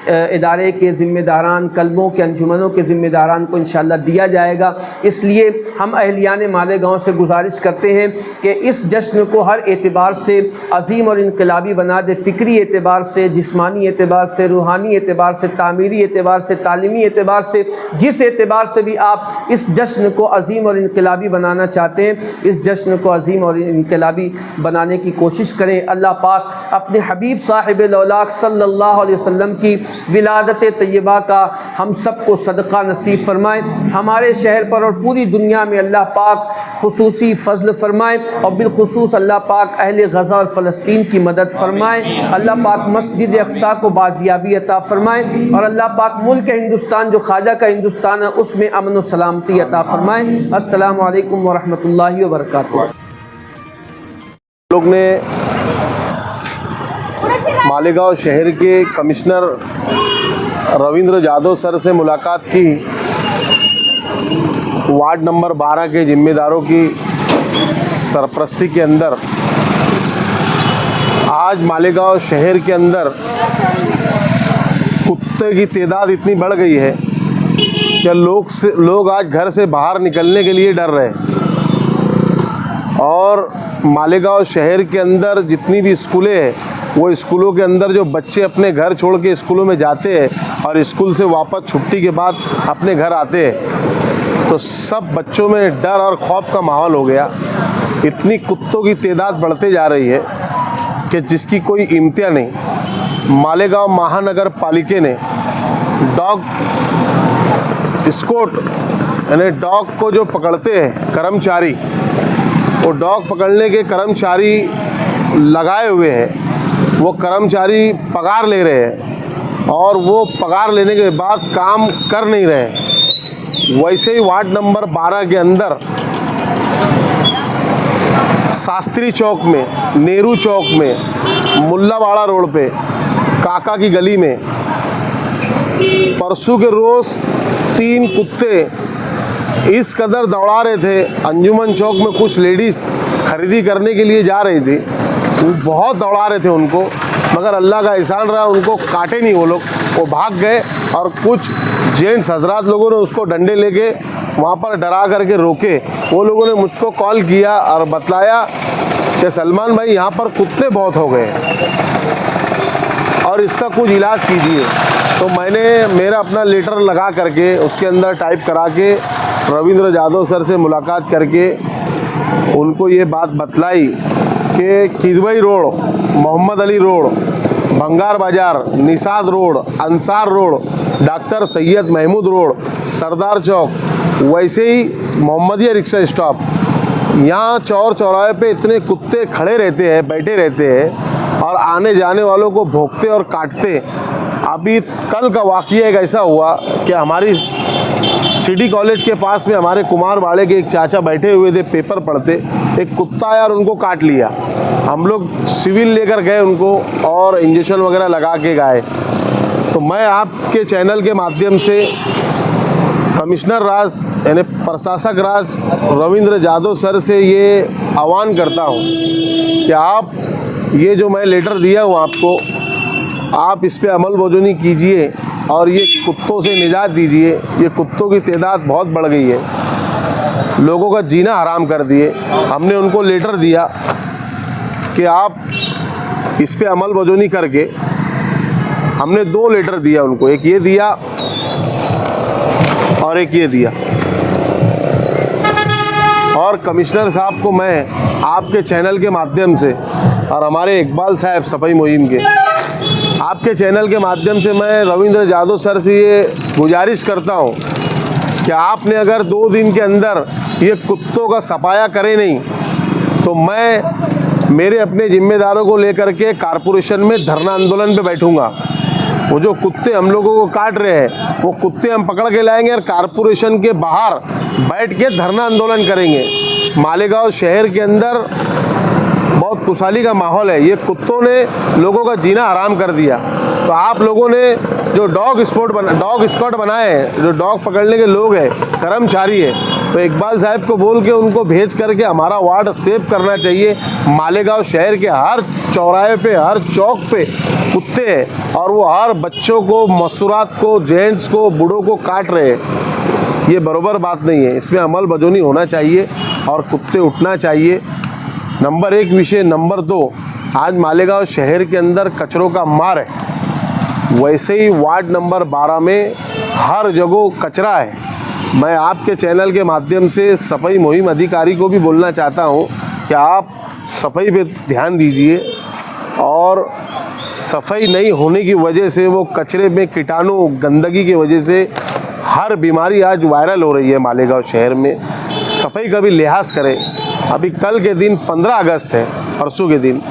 इदारे के ज़िम्मेदारान, कल्बों के, अंजुमनों के ज़िम्मेदारान को इंशाअल्लाह दिया जाएगा। इसलिए हम अहलियान मालेगांव से गुजारिश करते हैं कि इस जश्न को हर एतबार से अज़ीम और इनकलाबी बना दे, फ़िक्री एतबार से, जिस्मानी एतबार से, रूहानी एतबार से, तामीरी एतबार से, तालीमी एतबार से, जिस एतबार से भी आप इस जश्न को अज़ीम और इनकलाबी बनाना चाहते हैं, इस जश्न को अज़ीम और इनकलाबी बनाने की कोशिश करें। अल्लाह पाक अपने हबीब साहिब लौलाक सल्लल्लाहु अलैहि वसल्लम की विलादत तय्यबा का हम सबको सदका नसीब फरमाए, हमारे शहर पर और पूरी दुनिया में अल्लाह पाक खुसूसी फ़ज़ल फरमाए, और बिलखुसूस अल्लाह पाक अहले गज़ा और फ़लस्तीन की मदद फरमाए। अल्लाह पाक मस्जिद अक़सा को बाज़ियाबी अता फरमाए, और अल्लाह पाक मुल्क हिंदुस्तान जो ख्वाजा का हिंदुस्तान है उसमें अमन व सलामती अता फरमाए। अस्सलामु अलैकुम व रहमतुल्लाहि व बरकातुहू। लोग ने मालेगांव शहर के कमिश्नर रविंद्र जाधव सर से मुलाकात की, वार्ड नंबर 12 के जिम्मेदारों की सरपरस्ती के अंदर आज मालेगांव शहर के अंदर कुत्ते की तादाद इतनी बढ़ गई है कि लोग आज घर से बाहर निकलने के लिए डर रहे हैं। और मालेगांव शहर के अंदर जितनी भी स्कूलें हैं, वो स्कूलों के अंदर जो बच्चे अपने घर छोड़ के स्कूलों में जाते हैं और स्कूल से वापस छुट्टी के बाद अपने घर आते हैं, तो सब बच्चों में डर और खौफ का माहौल हो गया। इतनी कुत्तों की तादाद बढ़ते जा रही है कि जिसकी कोई इम्तिया नहीं। मालेगांव महानगर पालिका ने डॉग स्क्वाड यानी डॉग को जो पकड़ते हैं कर्मचारी, वो डॉग पकड़ने के कर्मचारी लगाए हुए हैं। वो कर्मचारी पगार ले रहे हैं और वो पगार लेने के बाद काम कर नहीं रहे। वैसे ही वार्ड नंबर 12 के अंदर शास्त्री चौक में, नेहरू चौक में, मुल्लावाड़ा रोड पे, काका की गली में परसों के रोज़ 3 कुत्ते इस कदर दौड़ा रहे थे। अंजुमन चौक में कुछ लेडीज़ खरीदी करने के लिए जा रही थी, वो बहुत दौड़ा रहे थे उनको, मगर अल्लाह का एहसान रहा, उनको काटे नहीं वो लोग, वो भाग गए। और कुछ जेंट्स हजरात लोगों ने उसको डंडे लेके वहाँ पर डरा करके रोके। वो लोगों ने मुझको कॉल किया और बतलाया कि सलमान भाई यहाँ पर कुत्ते बहुत हो गए और इसका कुछ इलाज कीजिए। तो मैंने मेरा अपना लेटर लगा करके उसके अंदर टाइप करा के रविंद्र जादव सर से मुलाकात करके उनको ये बात बतलाई कि Kidwai road, Mohammed Ali road, Bhangar Bazaar, Nishad road, Ansar road, doctor Syed Mahmood road, Sardar Chowk, वैसे ही मोहम्मदिया रिक्शा स्टॉप, यहाँ चौर चौराहे पे इतने कुत्ते खड़े रहते हैं, बैठे रहते हैं और आने जाने वालों को भौंकते और काटते। अभी कल का वाक़या एक ऐसा हुआ कि हमारी सिटी कॉलेज के पास में हमारे कुमारवाड़े के एक चाचा बैठे हुए थे, पेपर पढ़ते, एक कुत्ता आया और उनको काट लिया। हम लोग सिविल लेकर गए उनको और इंजेक्शन वगैरह लगा के गए। तो मैं आपके चैनल के माध्यम से कमिश्नर राज यानी प्रशासक राज रविंद्र जादव सर से ये आह्वान करता हूँ कि आप ये जो मैं लेटर दिया हूँ आपको, आप इस पे अमल बोजनी कीजिए और ये कुत्तों से निजात दीजिए। ये कुत्तों की तादाद बहुत बढ़ गई है, लोगों का जीना हराम कर दिए। हमने उनको लेटर दिया कि आप इस पे अमल बोजनी करके, हमने 2 लेटर दिया उनको, एक ये दिया और एक ये दिया। और कमिश्नर साहब को मैं आपके चैनल के माध्यम से और हमारे इकबाल साहब सफाई मुहिम के आपके चैनल के माध्यम से मैं रविंद्र जादव सर से ये गुजारिश करता हूँ कि आपने अगर 2 दिन के अंदर ये कुत्तों का सफाया करे नहीं तो मैं मेरे अपने जिम्मेदारों को लेकर के कारपोरेशन में धरना आंदोलन पे बैठूंगा। वो जो कुत्ते हम लोगों को काट रहे हैं वो कुत्ते हम पकड़ के लाएंगे और कारपोरेशन के बाहर बैठ के धरना आंदोलन करेंगे। मालेगांव शहर के अंदर बहुत खुशहाली का माहौल है, ये कुत्तों ने लोगों का जीना हराम कर दिया। तो आप लोगों ने जो डॉग स्क्वाड बनाए हैं, जो डॉग पकड़ने के लोग हैं, कर्मचारी है, तो इकबाल साहब को बोल के उनको भेज करके हमारा वार्ड सेव करना चाहिए। मालेगांव शहर के हर चौराहे पे, हर चौक पे कुत्ते हैं और वो हर बच्चों को, मसूरात को, जेंट्स को, बूढ़ों को काट रहे हैं। ये बराबर बात नहीं है, इसमें अमल बजोनी होना चाहिए और कुत्ते उठना चाहिए। नंबर 1 विषय। नंबर 2, आज मालेगांव शहर के अंदर कचरों का मार है, वैसे ही वार्ड नंबर 12 में हर जगह कचरा है। मैं आपके चैनल के माध्यम से सफाई मुहिम अधिकारी को भी बोलना चाहता हूं कि आप सफाई पे ध्यान दीजिए और सफाई नहीं होने की वजह से, वो कचरे में कीटाणु, गंदगी की वजह से हर बीमारी आज वायरल हो रही है मालेगांव शहर में। सफाई का भी लिहाज करें। अभी कल के दिन 15 अगस्त है, परसों के दिन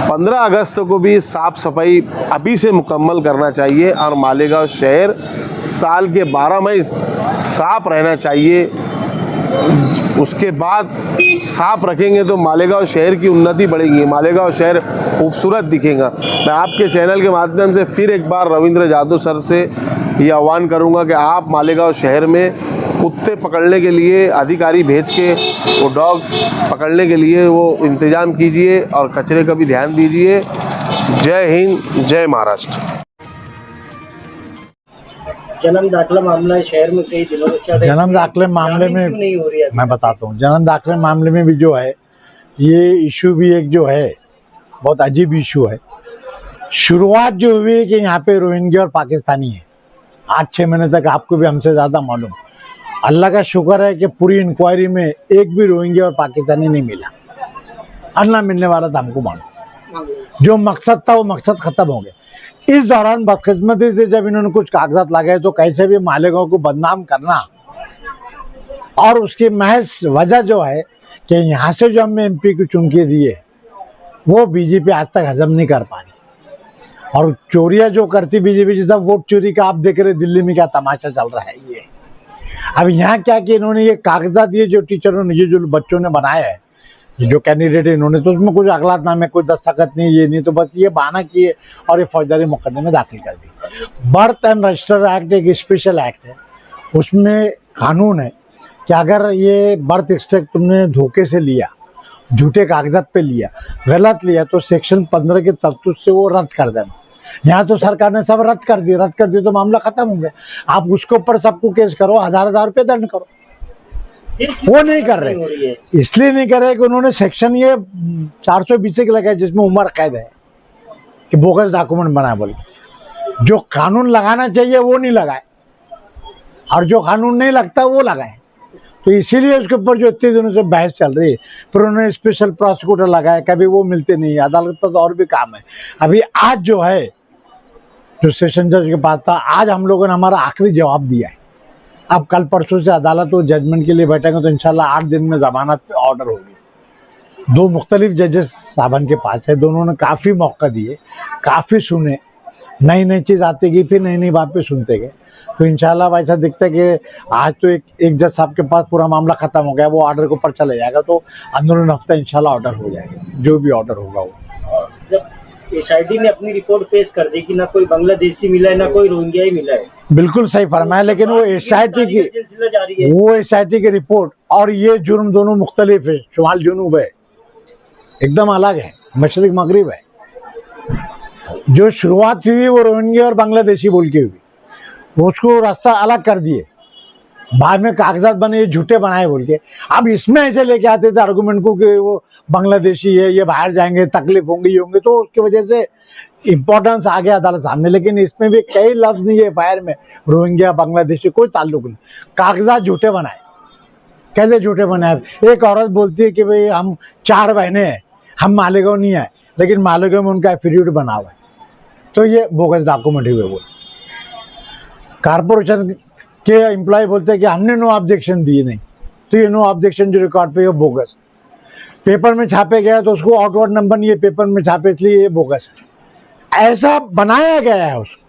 15 अगस्त को भी साफ़ सफाई अभी से मुकम्मल करना चाहिए और मालेगांव शहर साल के 12 महीने साफ़ रहना चाहिए। उसके बाद साफ़ रखेंगे तो मालेगांव शहर की उन्नति बढ़ेगी, मालेगांव शहर खूबसूरत दिखेगा। मैं आपके चैनल के माध्यम से फिर एक बार रविंद्र जादव सर से ये आह्वान करूंगा कि आप मालेगांव शहर में कुत्ते पकड़ने के लिए अधिकारी भेज के वो डॉग पकड़ने के लिए वो इंतज़ाम कीजिए और कचरे का भी ध्यान दीजिए। जय हिंद, जय महाराष्ट्र। जन्म दाखिला मामला शहर में कई दिनों से चल रहा है। जन्म दाखिले मामले में नहीं हो रही है। मैं बताता हूँ, जन्म दाखिले मामले में भी जो है ये इशू भी एक जो है बहुत अजीब इशू है। शुरुआत जो हुई है कि यहाँ पे रोहिंग्या और पाकिस्तानी है, 8-6 महीने तक आपको भी हमसे ज्यादा मालूम। अल्लाह का शुक्र है कि पूरी इंक्वायरी में एक भी रोहिंग्या और पाकिस्तानी नहीं मिला। अन्ना मिलने वाला था हमको मालूम। जो मकसद था वो मकसद खत्म हो गया। इस दौरान बदकिस्मती से जब इन्होंने कुछ कागजात लगाए तो कैसे भी मालेगांव को बदनाम करना, और उसकी महज वजह जो है कि यहाँ से जो हमने एमपी को चुन के दिए वो बीजेपी आज तक हजम नहीं कर पा रही। और चोरियां जो करती बीजेपी, जैसा वोट चोरी का आप देख रहे दिल्ली में क्या तमाशा चल रहा है। ये अब यहाँ क्या कि इन्होंने ये कागजात, ये जो टीचरों ने, ये जो बच्चों ने बनाया है, ये जो कैंडिडेट है इन्होंने, तो उसमें कुछ अगलातनामे, कोई दस्तखत नहीं, ये नहीं, तो बस ये बहाना किए और ये फौजदारी मुकदमे में दाखिल कर दी। बर्थ एंड रजिस्टर एक्ट एक स्पेशल एक्ट है, उसमें कानून है कि अगर ये बर्थ एक्सट्रैक्ट तुमने धोखे से लिया, झूठे कागजात पे लिया, गलत लिया, तो सेक्शन 15 के तहत से वो रद्द कर देना। यहाँ तो सरकार ने सब रद्द कर दी तो मामला खत्म हो गया। आप उसके ऊपर सबको केस करो, 1000 रुपये दंड करो, वो नहीं कर रहे। इसलिए नहीं कर रहे कि उन्होंने सेक्शन ये 420 के लगाया जिसमें उम्र कैद है कि बोगस डॉक्यूमेंट बनाए बोले। जो कानून लगाना चाहिए वो नहीं लगाए, और जो कानून नहीं लगता वो लगाए। तो इसीलिए उसके ऊपर जो इतने दिनों से बहस चल रही है। फिर उन्होंने स्पेशल प्रोसिक्यूटर लगाया, कभी वो मिलते नहीं, अदालत पर तो और भी काम है। अभी आज जो है जो सेशन जज के पास था, आज हम लोगों ने हमारा आखिरी जवाब दिया है। अब कल परसों से अदालत वो जजमेंट के लिए बैठेंगे तो इंशाल्लाह 8 दिन में जमानत पे ऑर्डर होगी। 2 मुख्तलिफ जजेस साहबान के पास है, दोनों ने काफ़ी मौका दिए, काफ़ी सुने, नई नई चीज़ आती गई, फिर नई नई बात पे सुनते गए। तो इंशाल्लाह ऐसा दिखता है कि आज तो एक जज साहब के पास पूरा मामला खत्म हो गया, वो ऑर्डर के ऊपर चले जाएगा, तो अंदर हफ्ता इंशाल्लाह ऑर्डर हो जाएगा, जो भी ऑर्डर होगा वो। जब एसआईटी ने अपनी रिपोर्ट पेश कर दी कि ना कोई बांग्लादेशी मिला है ना कोई रोहिंग्याई मिला है, बिल्कुल सही फरमाया, लेकिन वो एसआईटी की रिपोर्ट और ये जुर्म दोनों मुख्तलिफ है, शुमाल जुनूब है, एकदम अलग है, मशरिक मगरिब है। जो शुरुआत हुई वो रोहिंग्या और बांग्लादेशी बोल के हुई, उसको रास्ता अलग कर दिए, बाद में कागजात बने, ये झूठे बनाए बोल के। अब इसमें ऐसे लेके आते थे आर्गूमेंट को कि वो बांग्लादेशी है, ये बाहर जाएंगे, तकलीफ होंगी होंगे, तो उसकी वजह से इम्पोर्टेंस आ गया अदालत सामने। लेकिन इसमें भी कई लफ्ज नहीं है फायर में, रोहिंग्या बांग्लादेशी कोई ताल्लुक नहीं, कागजात झूठे बनाए। कैसे झूठे बनाए? एक औरत बोलती है कि भाई हम 4 बहनें हैं, हम मालेगांव नहीं आए, लेकिन मालेगांव में उनका एफिडेविट बना हुआ है, तो ये बोगस डॉक्यूमेंट हुए। वो कारपोरेशन के एम्प्लॉय बोलते हैं कि हमने नो ऑब्जेक्शन दिए नहीं, तो ये नो ऑब्जेक्शन जो रिकॉर्ड पे है बोगस। पेपर में छापे गया तो उसको आउटवर्ड नंबर नहीं है, पेपर में छापे इसलिए ये बोगस है। ऐसा बनाया गया है उसको,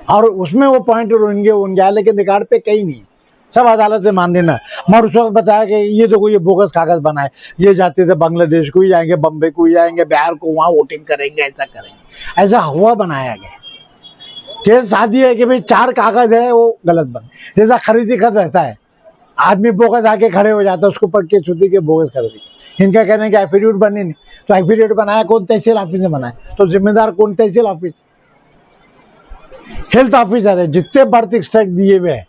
और उसमें वो पॉइंट रोहिंग्या, लेकिन रिकॉर्ड पे कहीं नहीं, सब अदालत से मान देना। मगर उस वक्त बताया कि ये देखो ये बोगस कागज बनाए, ये जाते थे बांग्लादेश को ही जाएंगे, बम्बई को ही जाएंगे, बिहार को, वहाँ वोटिंग करेंगे, ऐसा करेंगे, ऐसा हुआ बनाया गया। केस शादी है कि भाई 4 कागज है वो गलत बन, जैसा खरीदी खत रहता है, आदमी बोगस आके खड़े हो जाता है, उसको पढ़ के छुट्टी के बोगस खरीदी। इनका कहने कि एफिडेविट बनी नहीं, तो एफिडेविट बनाया कौन? तहसील ऑफिस ने बनाया, तो जिम्मेदार कौन? तहसील ऑफिस, हेल्थ ऑफिसर है। जितने बर्थ एक्सट्रैक्ट दिए हुए हैं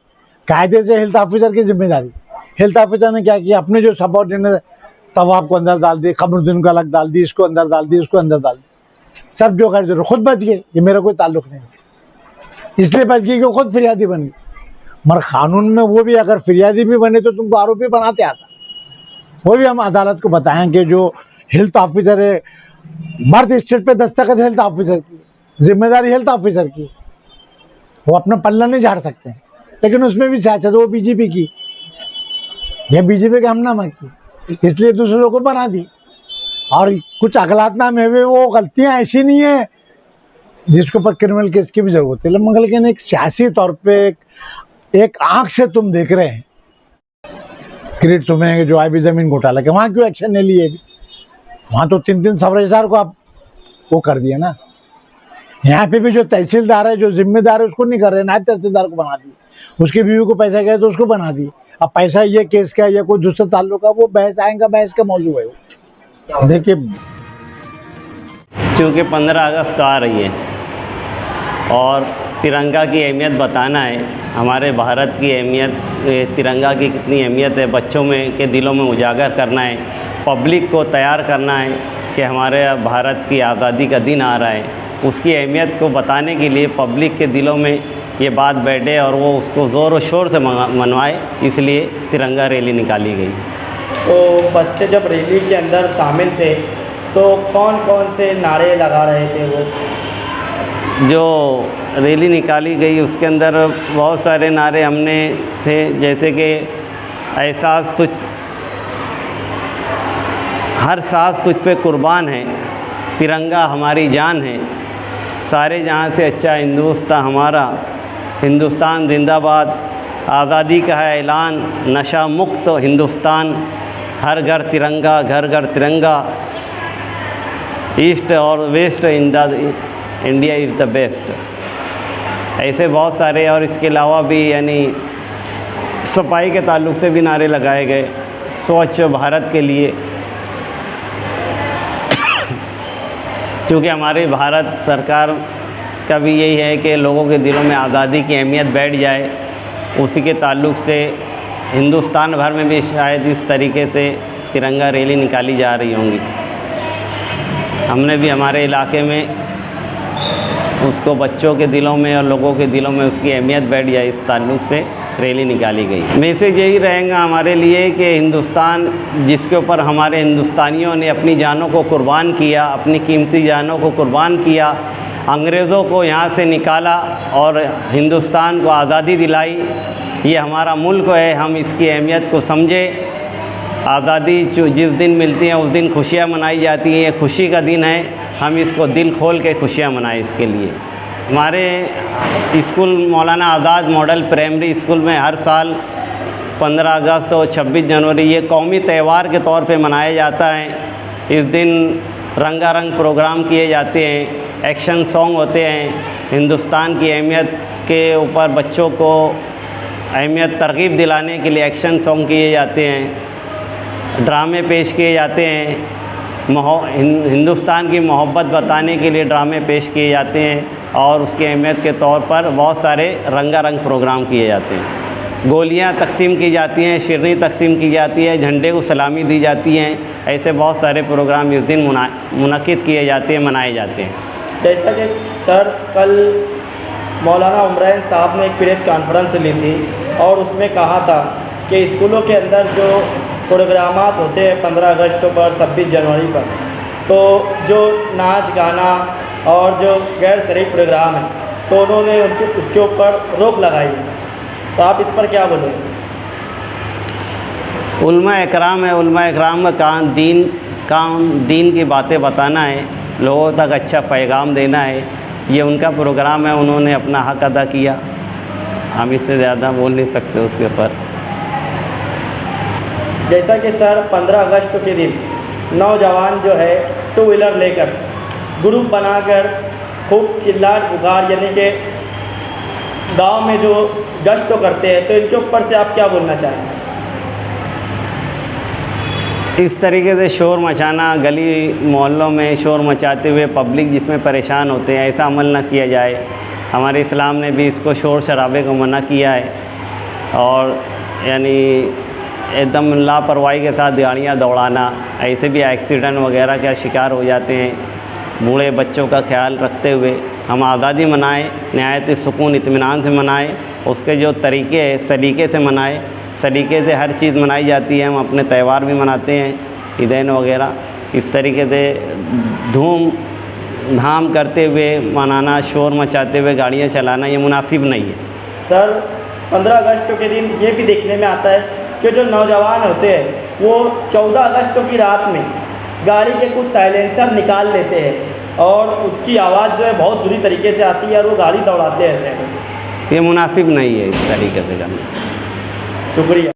कायदे से हेल्थ ऑफिसर की जिम्मेदारी। हेल्थ ऑफिसर ने क्या किया? अपने जो सबऑर्डिनेट तवाब को अंदर डाल दी, कमरुद्दीन को अलग डाल दी, इसको अंदर डाल दी, उसको अंदर डाल दी, सब जो कर खुद बच गए, ये मेरा कोई ताल्लुक नहीं, इसलिए बच गई कि खुद फिरियादी बन गई। मगर कानून में वो भी अगर फिरियादी भी बने तो तुमको आरोपी बनाते आता। वो भी हम अदालत को बताएं कि जो हेल्थ ऑफिसर है, बर्थ स्टेट पे दस्तखत हेल्थ ऑफिसर की, जिम्मेदारी हेल्थ ऑफिसर की, वो अपना पल्ला नहीं झाड़ सकते हैं। लेकिन उसमें भी सियासत वो बीजेपी की, यह बीजेपी का हमनामा की, इसलिए दूसरों को बना दी। और कुछ अगलातनामे हुए, वो गलतियां ऐसी नहीं है जिसके ऊपर क्रिमिनल केस की भी जरूरत है, मगर लेकिन एक सियासी तौर पे एक आंख से तुम देख रहे हैं क्रिएट तुम्हें जो आईबी जमीन घोटाला के, वहां क्यों एक्शन नहीं लिए? वहां तो 3 सब रजिस्ट्रार को आप वो कर दिया ना। यहाँ पे भी जो तहसीलदार है, जो जिम्मेदार है, उसको नहीं कर रहे, नायब तहसीलदार को बना दिए, उसकी बीवी को पैसा गया तो उसको बना दिए। अब पैसा ये केस का या कोई दूसरे ताल्लुक का, वो बहस आएगा, बहस का मौजूद है। देखिए चूँकि 15 अगस्त आ रही है और तिरंगा की अहमियत बताना है, हमारे भारत की अहमियत, तिरंगा की कितनी अहमियत है बच्चों में के दिलों में उजागर करना है, पब्लिक को तैयार करना है कि हमारे भारत की आज़ादी का दिन आ रहा है। उसकी अहमियत को बताने के लिए पब्लिक के दिलों में ये बात बैठे और वो उसको ज़ोर और शोर से मनवाए, इसलिए तिरंगा रैली निकाली गई। तो बच्चे जब रैली के अंदर शामिल थे तो कौन कौन से नारे लगा रहे थे वो? जो रैली निकाली गई उसके अंदर बहुत सारे नारे हमने थे, जैसे कि एहसास तुझ, हर सांस तुझ पे कुर्बान है, तिरंगा हमारी जान है, सारे जहाँ से अच्छा हिंदुस्तान हमारा, हिंदुस्तान जिंदाबाद, आज़ादी का है ऐलान, नशा मुक्त हिंदुस्तान, हर घर तिरंगा, घर घर तिरंगा, ईस्ट और waste India is the best. ऐसे बहुत सारे, और इसके अलावा भी यानी सफाई के ताल्लुक़ से भी नारे लगाए गए, स्वच्छ भारत के लिए, क्योंकि हमारे भारत सरकार का भी यही है कि लोगों के दिलों में आज़ादी की अहमियत बैठ जाए। उसी के ताल्लुक़ से हिंदुस्तान भर में भी शायद इस तरीके से तिरंगा रैली निकाली जा रही होंगी। हमने भी हमारे इलाके में उसको बच्चों के दिलों में और लोगों के दिलों में उसकी अहमियत बैठ जाए, इस ताल्लुक़ से रैली निकाली गई। मैसेज यही रहेगा हमारे लिए कि हिंदुस्तान, जिसके ऊपर हमारे हिंदुस्तानियों ने अपनी जानों को कुर्बान किया, अपनी कीमती जानों को कुर्बान किया, अंग्रेज़ों को यहाँ से निकाला और हिंदुस्तान को आज़ादी दिलाई, ये हमारा मुल्क है, हम इसकी अहमियत को समझें। आज़ादी जो जिस दिन मिलती है उस दिन खुशियाँ मनाई जाती हैं, ये खुशी का दिन है, हम इसको दिल खोल के खुशियाँ मनाएं। इसके लिए हमारे स्कूल मौलाना आज़ाद मॉडल प्राइमरी स्कूल में हर साल 15 अगस्त और 26 जनवरी ये कौमी त्यौहार के तौर पे मनाया जाता है। इस दिन रंगारंग प्रोग्राम किए जाते हैं, एक्शन सॉन्ग होते हैं, हिंदुस्तान की अहमियत के ऊपर बच्चों को अहमियत तरगीब दिलाने के लिए एक्शन सॉन्ग किए जाते हैं, ड्रामे पेश किए जाते हैं, हिंदुस्तान की मोहब्बत बताने के लिए ड्रामे पेश किए जाते हैं और उसकी अहमियत के तौर पर बहुत सारे रंगारंग प्रोग्राम किए जाते हैं। गोलियां तकसीम की जाती हैं, शिरनी तकसीम की जाती है, झंडे को सलामी दी जाती हैं। ऐसे बहुत सारे प्रोग्राम इस दिन मुनक़िद किए जाते हैं, मनाए जाते हैं। जैसा कि सर कल मौलाना उमरान साहब ने एक प्रेस कॉन्फ्रेंस ली थी और उसमें कहा था कि स्कूलों के अंदर जो प्रोग्रामात होते हैं 15 अगस्त पर, 26 जनवरी पर, तो जो नाच गाना और जो गैर शरई प्रोग्राम है तो उन्होंने उसके ऊपर रोक लगाई, तो आप इस पर क्या बोलेंगे? उलमा इकराम है, उलमा इकराम का काम दीन की बातें बताना है, लोगों तक अच्छा पैगाम देना है, ये उनका प्रोग्राम है, उन्होंने अपना हक़ अदा किया, हम इससे ज़्यादा बोल नहीं सकते उसके ऊपर। जैसा कि सर 15 अगस्त के दिन नौजवान जो है 2 व्हीलर लेकर ग्रुप बनाकर खूब चिल्ला पुकार, यानी कि गांव में जो गश्त तो करते हैं, तो इनके ऊपर से आप क्या बोलना चाहेंगे? इस तरीके से शोर मचाना, गली मोहल्लों में शोर मचाते हुए पब्लिक जिसमें परेशान होते हैं, ऐसा अमल ना किया जाए। हमारे इस्लाम ने भी इसको शोर शराबे को मना किया है और यानी एकदम लापरवाही के साथ गाड़ियाँ दौड़ाना, ऐसे भी एक्सीडेंट वगैरह का शिकार हो जाते हैं। बूढ़े बच्चों का ख्याल रखते हुए हम आज़ादी मनाएं, नहायत सुकून इत्मीनान से मनाएं, उसके जो तरीके हैं सलीके से मनाएं, सलीके से हर चीज़ मनाई जाती है। हम अपने त्यौहार भी मनाते हैं, ईदैन वगैरह, इस तरीके से धूम धाम करते हुए मनाना, शोर मचाते हुए गाड़ियाँ चलाना ये मुनासिब नहीं है। सर 15 अगस्त के दिन ये भी देखने में आता है कि जो नौजवान होते हैं वो 14 अगस्त की रात में गाड़ी के कुछ साइलेंसर निकाल लेते हैं और उसकी आवाज़ जो है बहुत बुरी तरीके से आती है और वो गाड़ी दौड़ाते हैं ऐसे। ये मुनासिब नहीं है इस तरीके से करना। शुक्रिया।